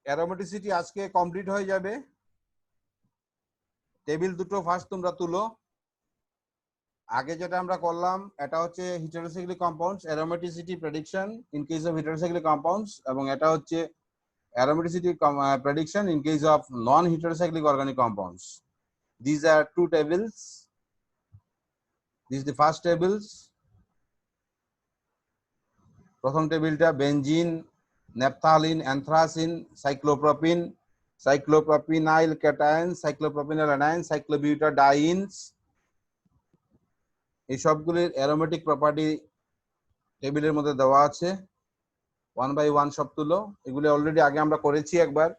Aromaticity আজকে complete হয়ে যাবে। টেবিল দুটো ফার্স্ট তোমরা তুলো। আগে যেটা আমরা করলাম এটা হচ্ছে heterocyclic compounds aromaticity prediction in case of heterocyclic compounds, এবং এটা হচ্ছে aromaticity prediction in case of non heterocyclic organic compounds. These are two tables. This is the first tables. প্রথম টেবিলটা benzene, naphthalene, anthracene, cyclopropene, cyclopropenyl cation, cyclopropenyl anion, cyclobutadienes, এই সবগুলির aromatic property টেবিলের মধ্যে দেওয়া আছে। 1 বাই 1 সব তুলো। এগুলি অলরেডি আগে আমরা করেছি একবার।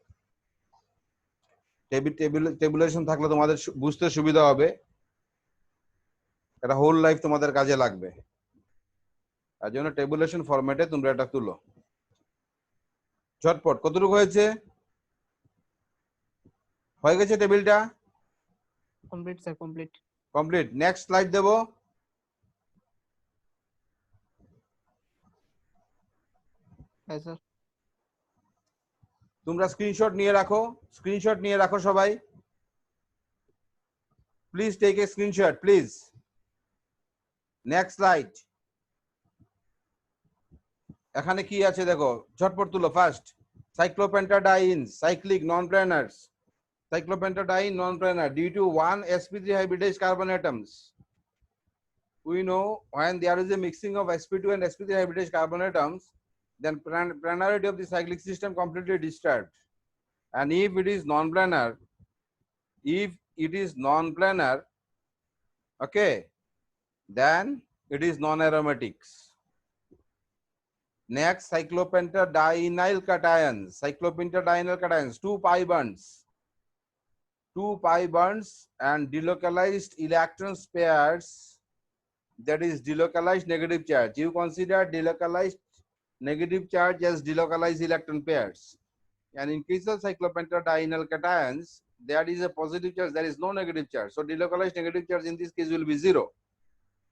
টেবিলেশন থাকলে তোমাদের বুঝতে সুবিধা হবে, এটা হোল লাইফ তোমাদের কাজে লাগবে। তার জন্য টেবুলেশন ফরম্যাটে তোমরা এটা তুলো। ঝটপট কতটুকু হয়েছে? হয়ে গেছে টেবিলটা? Complete sir, complete. Complete. Next slide দেব। হ্যাঁ স্যার। তোমরা স্ক্রিনশট নিয়ে রাখো, স্ক্রিনশট নিয়ে রাখো সবাই। Please take a screenshot please. Next slide. এখানে কি আছে দেখো, ঝটপট তুলো। First cyclopentadiene cyclic non planars, cyclopentadiene non-planar due to one sp3 hybridized carbon atoms. We know when there is a mixing of sp2 and sp3 hybridized carbon atoms, then planarity of the cyclic system completely disturbed. And if it is non-planar, okay, then it is non-aromatics. Next, cyclopentadienyl cations, 2 pi bonds and delocalized electron pairs, that is delocalized negative charge. You consider delocalized negative charge as delocalized electron pairs. And in case of cyclopentadienyl cations, there is a positive charge, there is no negative charge. So delocalized negative charge in this case will be 0.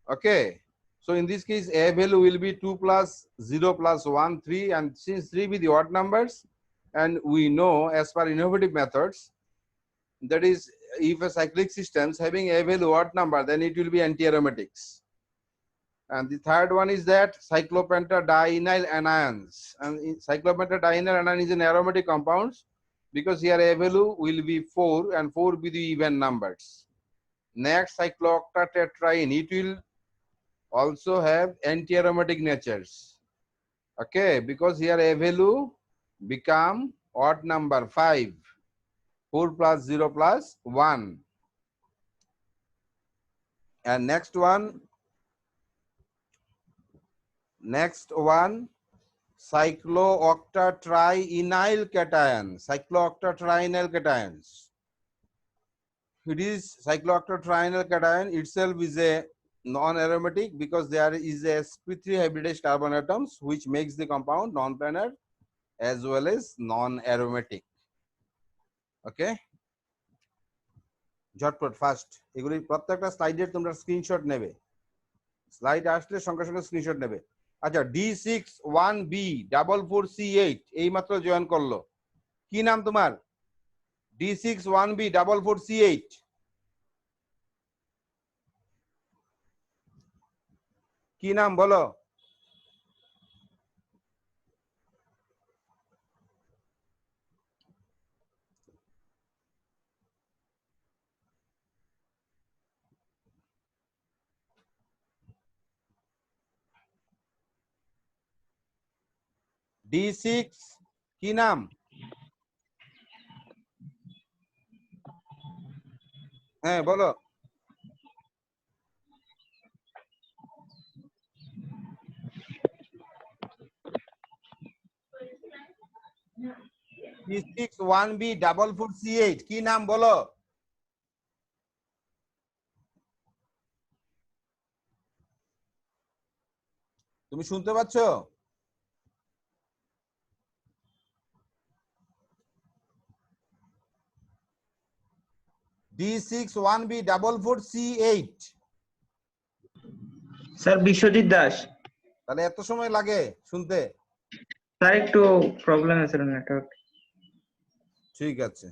Okay. So in this case, A value will be 2 plus 0 plus 1, 3, and since 3 be the odd numbers, and we know as per innovative methods, that is, if a cyclic system is having a value odd number, then it will be anti-aromatics. And the third one is that cyclopentadienyl anions. And cyclopentadienyl anion is an aromatic compound because here a value will be 4 and 4 be the even numbers. Next, cyclooctatetraene, it will also have anti-aromatic natures. Okay, because here a value become odd number 5. 4 plus 0 plus 1. And next one, cyclooctatrienyl cations. It is cyclooctatrienyl cation itself is a non-aromatic because there is a sp3 hybridized carbon atoms which makes the compound non-planar as well as non-aromatic. Okay. ঝটপট fast এগুলি প্রত্যেকটা স্লাইডের তোমরা screenshot নেবে। Slide আসলে সঙ্গে সঙ্গে screenshot নেবে। আচ্ছা, D61B44C8 এই মাত্র জয়েন করলো, কি নাম তোমার? D61B44C8 কি নাম বলো? D6 কি নাম? হ্যাঁ বলো। D61B44C8 কি নাম বলো? তুমি শুনতে পাচ্ছ? D61B44C8 sir Biswajit Das. তাহলে এত সময় লাগে শুনতে? স্যার একটু প্রবলেম আছে নেটওয়ার্ক। ঠিক আছে,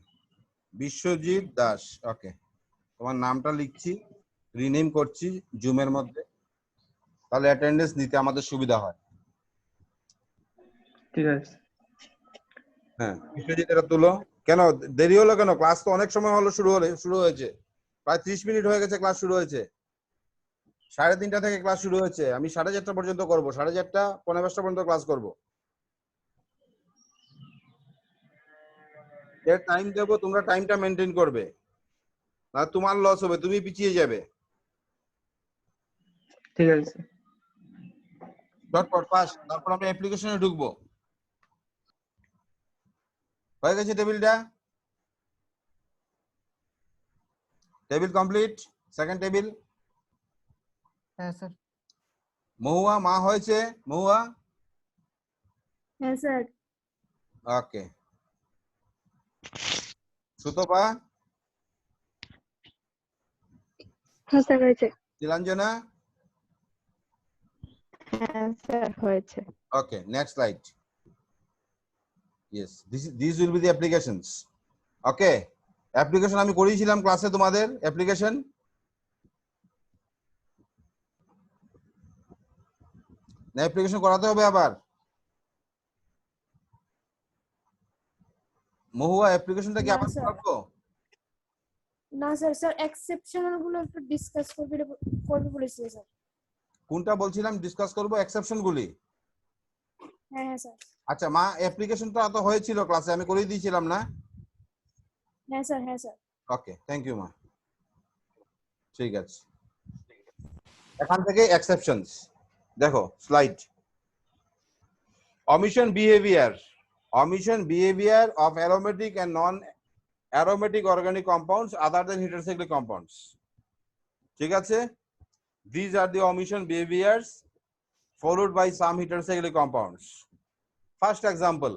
বিশ্বজিৎ দাস। ওকে, তোমার নামটা লিখছি, রিনেম করছি জুমের মধ্যে, তাহলে অ্যাটেন্ডেন্স নিতে আমাদের সুবিধা হয়। ঠিক আছে। হ্যাঁ, বিশ্বজিৎ এটা তুলো। কেন দেরি হলো কেন? ক্লাস তো অনেক সময় হলো শুরু হয়েছে, প্রায় 30 মিনিট হয়ে গেছে ক্লাস শুরু হয়েছে। 3:30 থেকে ক্লাস শুরু হয়েছে, আমি 4:30 পর্যন্ত করবো, 4:30 5:45 পর্যন্ত ক্লাস করবো। এর টাইম দেবো, তোমরা টাইমটা মেনটেন করবে, না তোমার লস হবে, তুমি পিছিয়ে যাবে। ঠিক আছে। ঝটপট পাস, তারপর আমি অ্যাপ্লিকেশনে ঢুকবো। হয়ে গেছে টেবিলটা? Table complete. সেকেন্ড টেবিল, হ্যাঁ স্যার। মহুয়া মা হয়েছে? মহুয়া? হ্যাঁ স্যার। ওকে। সুতপা? হ্যাঁ স্যার হয়েছে। নীলাঞ্জনা? হ্যাঁ স্যার হয়েছে। Okay, next slide. Yes, these will be the applications. Okay, application আমি করিয়েছিলাম ক্লাসে তোমাদের application. না application করাতে হবে আবার? মহুয়া অ্যাপ্লিকেশনটা কি না আবার স্যার। করবো? না স্যার, স্যার এক্সেপশনাল গুলো একটু ডিসকাস করবে বলেছিল স্যার। কোনটা বলছিলাম ডিসকাস করব? এক্সেপশন গুলি। হ্যাঁ হ্যাঁ স্যার। আচ্ছা মা, অ্যাপ্লিকেশনটা তো হয়েছিল ক্লাসে, আমি করিয়ে দিয়েছিলাম না? হ্যাঁ স্যার, হ্যাঁ স্যার। ওকে, থ্যাংক ইউ মা। ঠিক আছে, এখান থেকে এক্সেপশনস দেখো slide. omission behavior of aromatic and non aromatic organic compounds other than heterocyclic compounds. ঠিক আছে, these are the omission behaviors followed by some heterocyclic compounds. First example,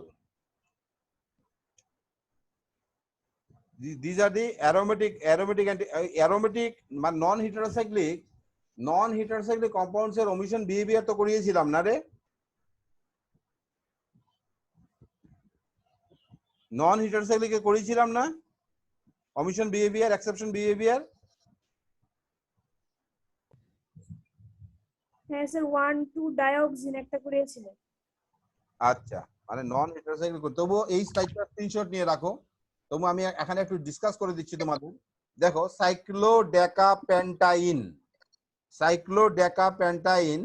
these are the aromatic non heterocyclic compounds এর omission behavior তো করিয়েছিলাম না রে? নন heterocyclic এ করিয়েছিলাম না omission behavior, exception behavior? হ্যাঁ স্যার, 1,2 ডাইঅক্সিন একটা করেছিলেন। আচ্ছা, মানে নন হেটারোসাইক্লিক। তবু এই স্লাইডটা স্ক্রিনশট নিয়ে রাখো, তবু আমি এখানে একটু ডিসকাস করে দিচ্ছি তোমাদের। দেখো সাইক্লোডেকাপেন্টাইন,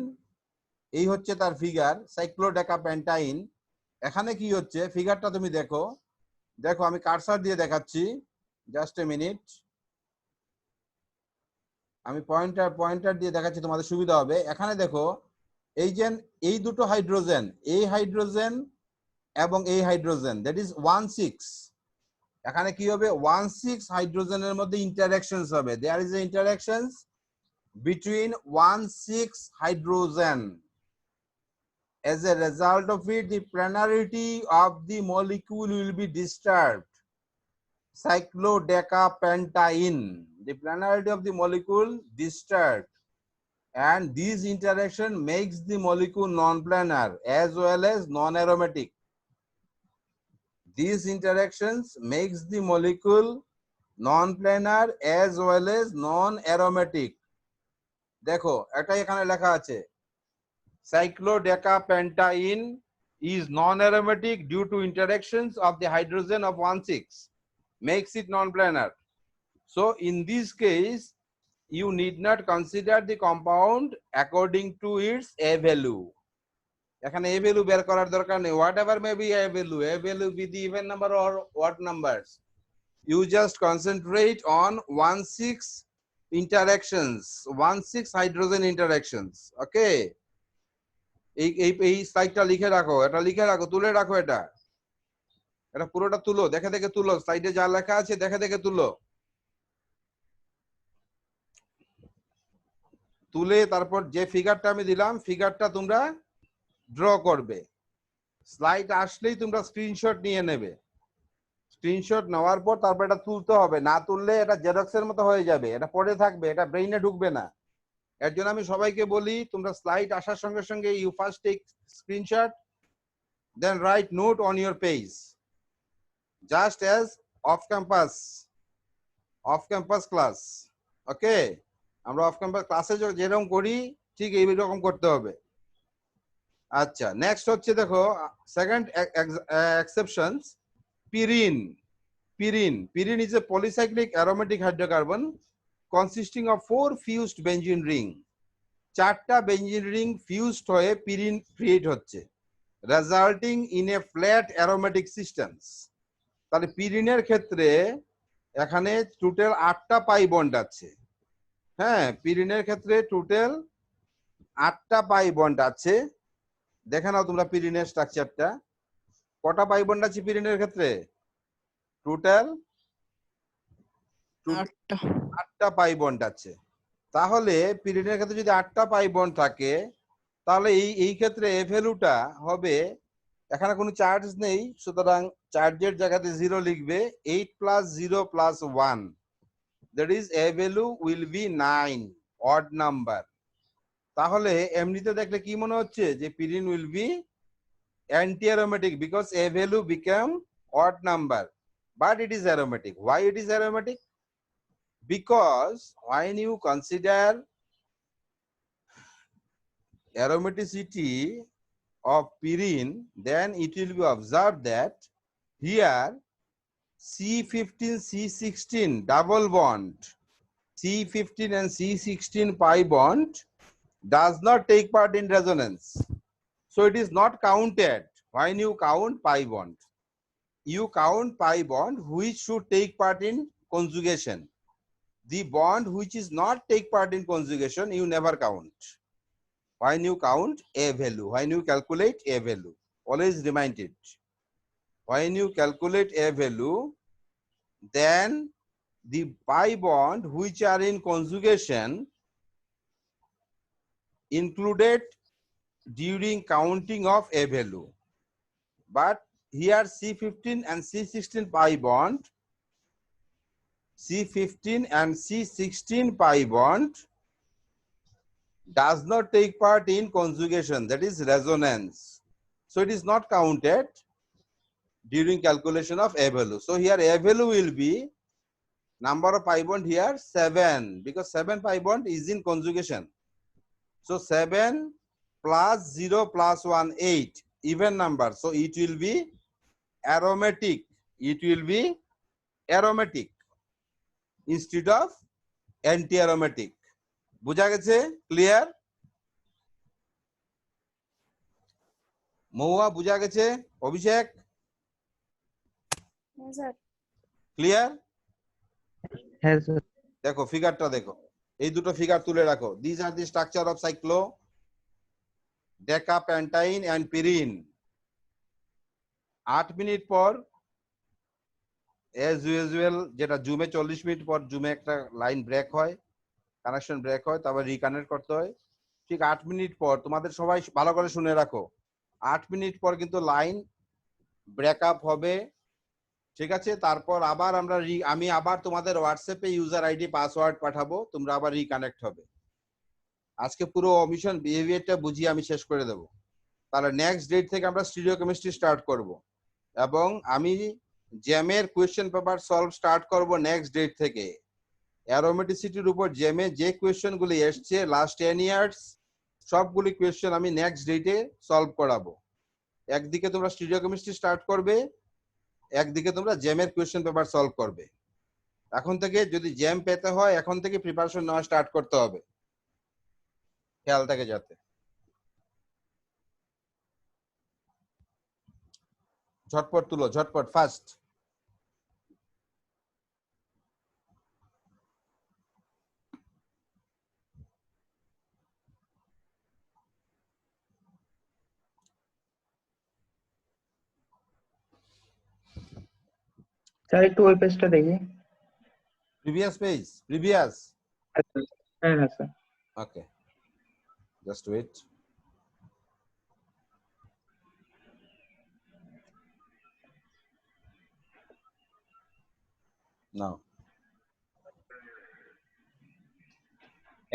এই হচ্ছে তার ফিগার। সাইক্লোডেকাপেন্টাইন এখানে কি হচ্ছে ফিগারটা তুমি দেখো, দেখো আমি কার্সার দিয়ে দেখাচ্ছি, জাস্ট এ মিনিট, আমি পয়েন্টার দিয়ে দেখাচ্ছি, তোমাদের সুবিধা হবে। এখানে দেখো এই যে এই দুটো হাইড্রোজেন, এই হাইড্রোজেন এবং এই হাইড্রোজেন, দ্যাট ইজ 1,6। এখানে কি হবে? 1,6 হাইড্রোজেনের মধ্যে ইন্টারঅ্যাকশনস হবে। There is a interactions between 1,6 hydrogen. As a result of it, the planarity of the molecule will be disturbed. Cyclodecapentaine, the planarity of the molecule disturbed, and this interaction makes the molecule non-planar as well as non-aromatic. These interactions makes the molecule non-planar as well as non-aromatic. দেখো এটাই এখানে লেখা আছে, cyclodecapentaine is non-aromatic due to interactions of the hydrogen of 1,6, makes it non-planar. So in this case you need not consider the compound according to its A value. এখানে A value বের করার দরকার নেই, whatever may be A value be the even number or odd numbers, you just concentrate on 1,6 interactions, 1,6 hydrogen interactions. Okay, এই স্লাইডটা লিখে রাখো, এটা লিখে রাখো, তুলে রাখো, এটা পুরোটা তুলো, দেখে দেখে তুলো, স্লাইডে যা লেখা আছে দেখে দেখে তুলো, তুলে তারপর যে ফিগারটা আমি দিলাম ফিগারটা তোমরা ড্র করবে। স্লাইড আসলেই তোমরা স্ক্রিনশট নিয়ে নেবে, স্ক্রিনশট নেওয়ার পর তারপর এটা তুলতে হবে, না তুললে এটা জেরক্সের মতো হয়ে যাবে, এটা পড়ে থাকবে, এটা ব্রেইনে ঢুকবে না। এর জন্য আমি সবাইকে বলি তোমরা স্লাইড আসার সঙ্গে সঙ্গে you first take screenshot, then write note on your page, just as off campus class. Okay, আমরা অফ ক্যাম্পাস ক্লাসে যেরকম করি ঠিক এই রকম করতে হবে। আচ্ছা, নেক্সট হচ্ছে দেখো second exceptions, pyrene. Pyrene is a polycyclic aromatic hydrocarbon consisting of 4 fused benzene ring. 4টা benzene ring fused হয়ে pyrene create হচ্ছে, resulting in a flat aromatic systems. তাহলে পিরিনের ক্ষেত্রে এখানে টোটাল 8টা পাই বন্ড আছে। হ্যাঁ, পিরিনের ক্ষেত্রে টোটাল 8টা পাই বন্ড আছে। দেখে নাও তোমরা পিরিনের স্ট্রাকচারটা, কটা পাই বন্ড আছে পিরিনের ক্ষেত্রে? টোটাল 8টা পাই বন্ড আছে। তাহলে পিরিনের ক্ষেত্রে যদি 8টা পাই বন্ড থাকে, তাহলে এই ক্ষেত্রে এ ভ্যালুটা হবে, এখানে কোনো চার্জ নেই, সুতরাং চার্জের জায়গাতে 0 লিখবে, 8 + 0 + 1, that is a value will be 9, odd number. তাহলে এমনিতে দেখলে কি মনে হচ্ছে যে pyrene will be anti aromatic because a value become odd number, but it is aromatic. Why it is aromatic? Because when you consider aromaticity of pyrene, then it will be observed that here C15 C16 double bond, C15 and C16 pi bond does not take part in resonance, so it is not counted. When you count pi bond, you count pi bond which should take part in conjugation. The bond which is not take part in conjugation, you never count. When you count a value, when you calculate a value, always remind it. When you calculate a value, then the pi bond which are in conjugation included during counting of a value. But here C15 and C16 pi bond, C15 and C16 pi bond does not take part in conjugation, that is resonance. So it is not counted during calculation of A value. So here A value will be number of pi bond here 7, because 7 pi bond is in conjugation. So 7 plus 0 plus 1, 8, even number. So it will be aromatic. It will be aromatic instead of anti-aromatic. বুঝা গেছে? Clear? মহুয়া বুঝা গেছে? অভিষেক হ্যাঁ sir. Clear? হ্যাঁ sir. দেখো ফিগারটা দেখো, এই দুটো ফিগার তুলে রাখো। This are the structure of cyclo decapentaene and pyrene. 8 minute পর এজ ইউজুয়াল, যেটা জুমে 40 মিনিট পর জুমে একটা লাইন ব্রেক হয়, কানেকশন ব্রেক হয়, তারপর রিকানেক্ট করতে হয়। ঠিক 8 মিনিট পর, তোমাদের সবাই ভালো করে শুনে রাখো, 8 মিনিট পর কিন্তু লাইন ব্রেকআপ হবে, ঠিক আছে? তারপর আবার আমি আবার তোমাদের হোয়াটসঅ্যাপে ইউজার আইডি পাসওয়ার্ড পাঠাবো, তোমরা আবার রিকানেক্ট হবে। আজকে পুরো অমিশন বিহেভিয়ারটা বুঝিয়ে আমি শেষ করে দেব। তাহলে নেক্সট ডেট থেকে আমরা স্টিরিও কেমিস্ট্রি স্টার্ট করব, এবং আমি জ্যামের কোয়েশ্চেন পেপার সলভ স্টার্ট করব নেক্সট ডেট থেকে। অ্যারোমেটিসিটির উপর জ্যামে যে কোয়েশ্চেনগুলি এসছে লাস্ট 10 ইয়ার্স, সবগুলি কোয়েশ্চেন আমি নেক্সট ডেটে সলভ করাবো। একদিকে তোমরা স্টিরিও কেমিস্ট্রি স্টার্ট করবে, একদিকে তোমরা জ্যামের কোয়েশ্চেন পেপার সলভ করবে। এখন থেকে যদি জ্যাম পেতে হয়, এখন থেকে প্রিপারেশন নেওয়া স্টার্ট করতে হবে, খেয়াল থাকে যাতে। ঝটপট তুলো, ঝটপট, ফাস্ট। স্যার একটু ওই পেজটা দেখি। Previous page, previous. হ্যাঁ হ্যাঁ sir. Okay, just wait. Now,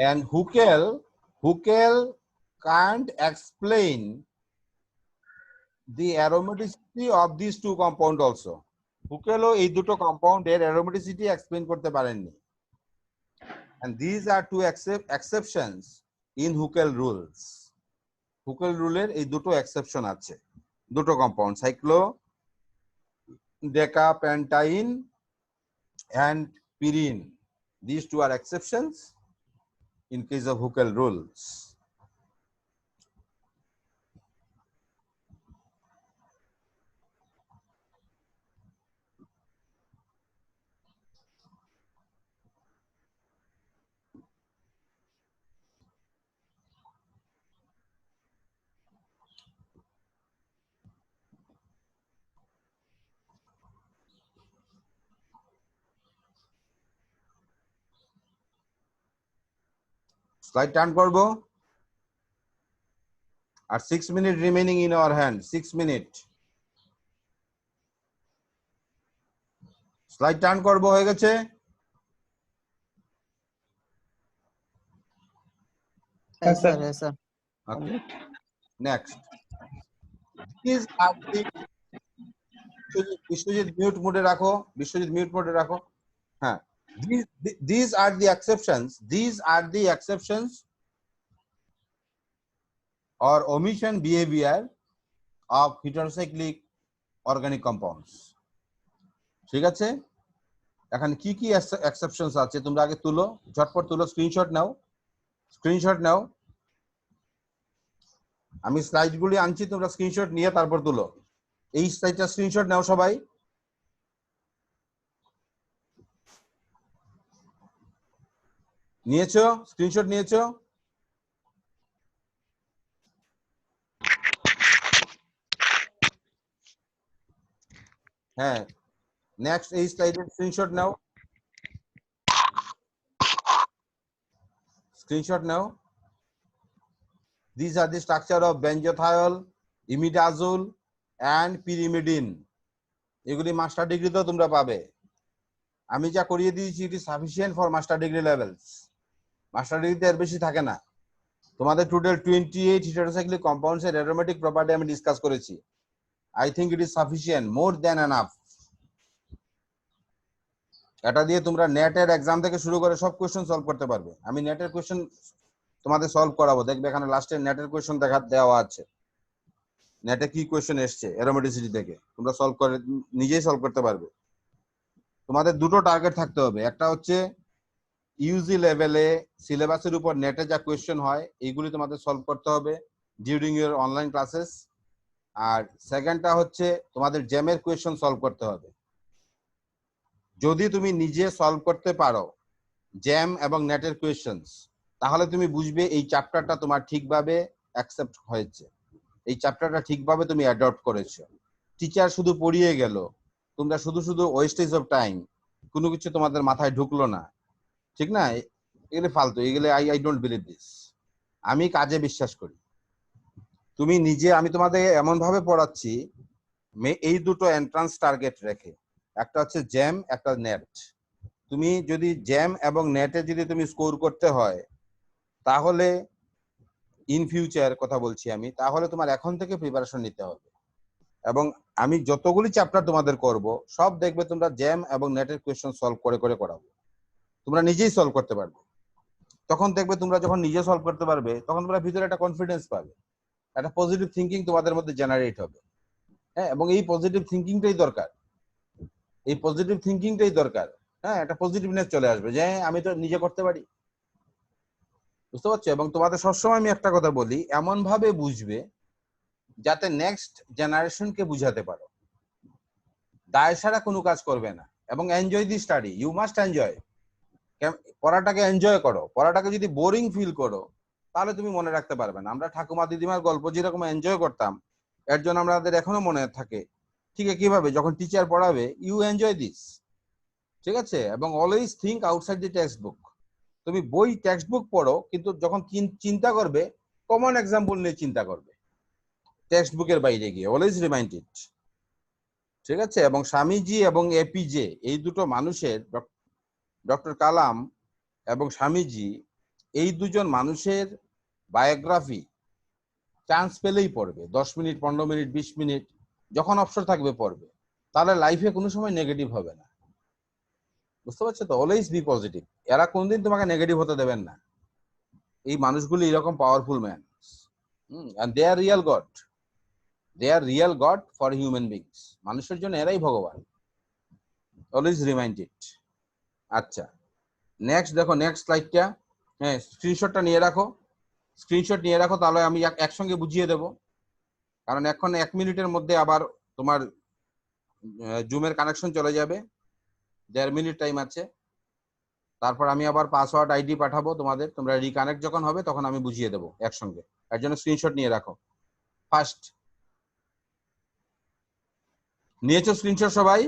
and Huckel can't explain the aromaticity of these two compounds also. হুকেলও এই দুটো কম্পাউন্ডের অ্যারোমেটিসিটি এক্সপ্লেইন করতে পারেননি। And these are two exceptions in Huckel rules. হুকেল রুলের এই দুটো এক্সেপশন আছে, দুটো compound cyclo decapentaene and pyrene. These two are exceptions in case of Huckel rules. Slide turn করব। আর 6 minute remaining in our hand, 6 minute. Slide turn করব, হয়ে গেছে? Yes, sir. Yes, sir. Okay, next. These are the Biswajit mute মোডে রাখো, Biswajit mute মোডে রাখো। হ্যাঁ, these are the exceptions, these are the exceptions or omission behavior of heterocyclic organic compounds. ঠিক আছে, এখন কি কি এক্সেপশনস আছে তোমরা আগে তুলো, ঝটপট তুলো, স্ক্রিনশট নাও, স্ক্রিনশট নাও। আমি স্লাইডগুলি আনছি, তোমরা স্ক্রিনশট নিয়ে তারপর তুলো। এই স্লাইডটা স্ক্রিনশট নাও সবাই। নিয়েছো? স্ক্রিনশট নিয়েছো? হ্যাঁ, নেক্সট এই স্লাইডের screenshot now, screenshot now. These are the structure of benzothiol, imidazole and pyrimidine. এগুলি মাস্টার ডিগ্রিতেও তোমরা পাবে। আমি যা করিয়ে দিয়েছি it is sufficient for master degree levels. Master ডিগ্রিতে এর বেশি থাকে না। তোমাদের টোটাল 28 হেটারোসাইক্লিক কম্পাউন্ডস এর অ্যারোমেটিক প্রপার্টি আমি ডিসকাস করেছি। I think it is sufficient, more than enough. এটা দিয়ে তোমরা নেটের এক্সাম থেকে শুরু করে সব কোশ্চেন সলভ করতে পারবে। আমি নেটের কোশ্চেন তোমাদের সলভ করাবো, দেখবে এখানে লাস্টে নেটের কোশ্চেন দেওয়া আছে। নেটে কি কোশ্চেন এসছে অ্যারোমেটিসিটি থেকে, তোমরা সলভ করে নিজেই সলভ করতে পারবে। তোমাদের দুটো টার্গেট থাকতে হবে, একটা হচ্ছে ইউজি লেভেলে সিলেবাসের উপর নেটে যা কোয়েশ্চেন হয় এইগুলি তোমাদের সলভ করতে হবে ডিউরিং ইউর অনলাইন ক্লাসেস। আর সেকেন্ডটা হচ্ছে তোমাদের জ্যামের কোয়েশ্চেন সলভ করতে হবে। যদি তুমি নিজে সলভ করতে পারো জ্যাম এবং নেটের কোয়েশ্চেনস, তাহলে তুমি বুঝবে এই চ্যাপ্টারটা তোমার ঠিকভাবে অ্যাকসেপ্ট হয়েছে, এই চ্যাপ্টারটা ঠিকভাবে তুমি অ্যাডপ্ট করেছো। টিচার শুধু পড়িয়ে গেল, তোমরা শুধু শুধু ওয়েস্টেজ অফ টাইম, কোনো কিছু তোমাদের মাথায় ঢুকলো না, ঠিক না? এগুলো ফালতু, এগুলো আই ডোন্ট বিলিভ দিস। আমি কাজে বিশ্বাস করি। তুমি নিজে, আমি তোমাদের এমন ভাবে পড়াচ্ছি এই দুটো এন্ট্রান্স টার্গেট রেখে, একটা হচ্ছে জ্যাম, একটা নেট। তুমি যদি জ্যাম এবং নেটে যদি তুমি স্কোর করতে হয়, তাহলে ইন ফিউচার কথা বলছি আমি, তাহলে তোমার এখন থেকে প্রিপারেশন নিতে হবে। এবং আমি যতগুলি চ্যাপ্টার তোমাদের করব সব দেখবে তোমরা জ্যাম এবং নেটের কোয়েশ্চেন সলভ করে করে করাবো, তোমরা নিজেই সলভ করতে পারবে। তখন দেখবে তোমরা যখন নিজে সলভ করতে পারবে, তখন তোমরা ভিতরে একটা কনফিডেন্স পাবে, একটা পজিটিভ থিঙ্কিং তোমাদের মধ্যে জেনারেট হবে। হ্যাঁ, এবং এই পজিটিভ থিঙ্কিংটাই দরকার, এই পজিটিভ থিঙ্কিংটাই দরকার। হ্যাঁ, একটা পজিটিভনেস চলে আসবে যে আমি তো নিজে করতে পারি, বুঝতে পারছো? এবং তোমাদের সবসময় আমি একটা কথা বলি, এমন ভাবে বুঝবে যাতে নেক্সট জেনারেশনকে বুঝাতে পারো। দায় ছাড়া কোনো কাজ করবে না। এবং enjoy the study, you must enjoy. পড়াটাকে এনজয় করো। পড়াটাকে যদি বোরিং ফিল করো, তাহলে তুমি মনে রাখতে পারবে না। আমরা ঠাকুমা দিদিমার গল্প যেরকম এনজয় করতাম, এর জন্য আমাদের এখনো মনে থাকে। ঠিক কিভাবে যখন টিচার পড়াবে, ইউ এনজয় দিস, ঠিক আছে? এবং অলওয়েজ থিঙ্ক আউটসাইড দি টেক্সট বুক। তুমি বই টেক্সট বুক পড়ো, কিন্তু যখন চিন্তা করবে কমন এক্সাম্পল নিয়ে চিন্তা করবে, টেক্সট বুকের বাইরে গিয়ে। অলওয়েজ রিমাইন্ড ইট, ঠিক আছে? এবং স্বামীজি এবং এপিজে, এই দুটো মানুষের, ডক্টর কালাম এবং স্বামীজি, এই দুজন মানুষের বায়োগ্রাফি চান্স পেলেই পড়বে। 10 মিনিট, 15 মিনিট, 20 মিনিট, যখন অবসর থাকবে পড়বে। তাহলে লাইফে কোনো সময় নেগেটিভ হবে না। বুঝতে পারছো তো? Always be positive. এরা কোনদিন তোমাকে নেগেটিভ হতে দেবেন না। এই মানুষগুলি এরকম powerful man, and they are real god. They are real god for human beings. মানুষের জন্য এরাই ভগবান। Always remind it. আচ্ছা, নেক্সট দেখো, নেক্সট স্লাইডটা। হ্যাঁ, স্ক্রিনশটটা নিয়ে রাখো। স্ক্রিনশট নিয়ে রাখো, তাহলে আমি একসঙ্গে বুঝিয়ে দেব। কারণ এখন 1 মিনিটের মধ্যে আবার তোমার জুমের কানেকশন চলে যাবে। 1.5 মিনিট টাইম আছে। তারপর আমি আবার পাসওয়ার্ড আইডি পাঠাবো তোমাদের। তোমরা রিকানেক্ট যখন হবে তখন আমি বুঝিয়ে দেবো একসঙ্গে। এর জন্য স্ক্রিনশট নিয়ে রাখো। ফার্স্ট, নিয়েছো স্ক্রিনশট সবাই?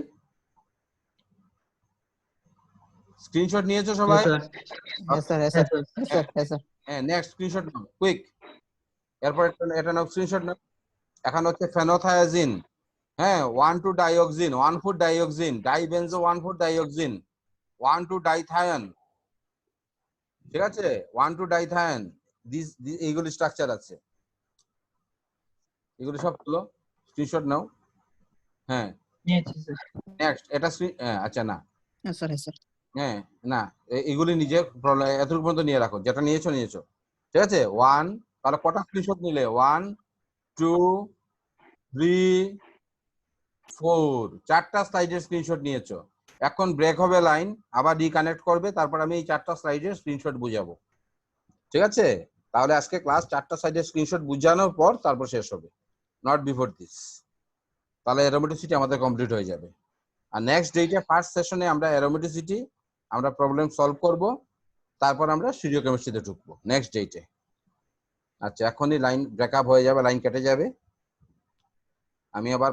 স্ক্রিনশট নিয়েছো সবাই? Yes, sir. Yes, sir. Yes, sir. Yes, sir. হ্যাঁ, নেক্সট স্ক্রিনশট নাও, কুইক। এরপর এটা নাও, স্ক্রিনশট নাও। এখন হচ্ছে ফেনোথায়াজিন, হ্যাঁ, 1,2-ডাইঅক্সিন, 1,4-ডাইঅক্সিন, ডাইবেনজো 1,4-ডাইঅক্সিন, 1,2-ডাইথায়ন, ঠিক আছে, 1,2-ডাইথায়ন। এইগুলি স্ট্রাকচার আছে, এগুলি সব হলো। স্ক্রিনশট নাও। হ্যাঁ, নেক্সট এটা আচ্ছা না, Yes, sir. Yes, sir. হ্যাঁ না, এগুলি নিজে এতটুকু পর্যন্ত নিয়ে রাখো, যেটা নিয়েছো নিয়েছো, ঠিক আছে। 1, তাহলে কটা স্ক্রিনশট নিলে? 1, 2, 3, 4, 4টা স্লাইডের স্ক্রিনশট নিয়েছো। এখন ব্রেক হবে লাইন, আবার রিকানেক্ট করবে, তারপর আমি এই 4টা স্লাইডের স্ক্রিনশট বুঝাবো, ঠিক আছে। তাহলে আজকে ক্লাস 4টা স্লাইডের স্ক্রিনশট বুঝানোর পর তারপর শেষ হবে, নট বিফোর দিস। তাহলে অ্যারোমেটিসিটি আমাদের কমপ্লিট হয়ে যাবে। আর নেক্সট ডেটে ফার্স্ট সেশনে আমরা অ্যারোমেটিসিটি, আমরা প্রবলেম সলভ করব, তারপর আমরা স্টিরিও কেমিস্ট্রিতে ঢুকবো নেক্সট ডেটে। আচ্ছা, এখনই লাইন ব্রেকআপ হয়ে যাবে, লাইন কেটে যাবে। আমি আবার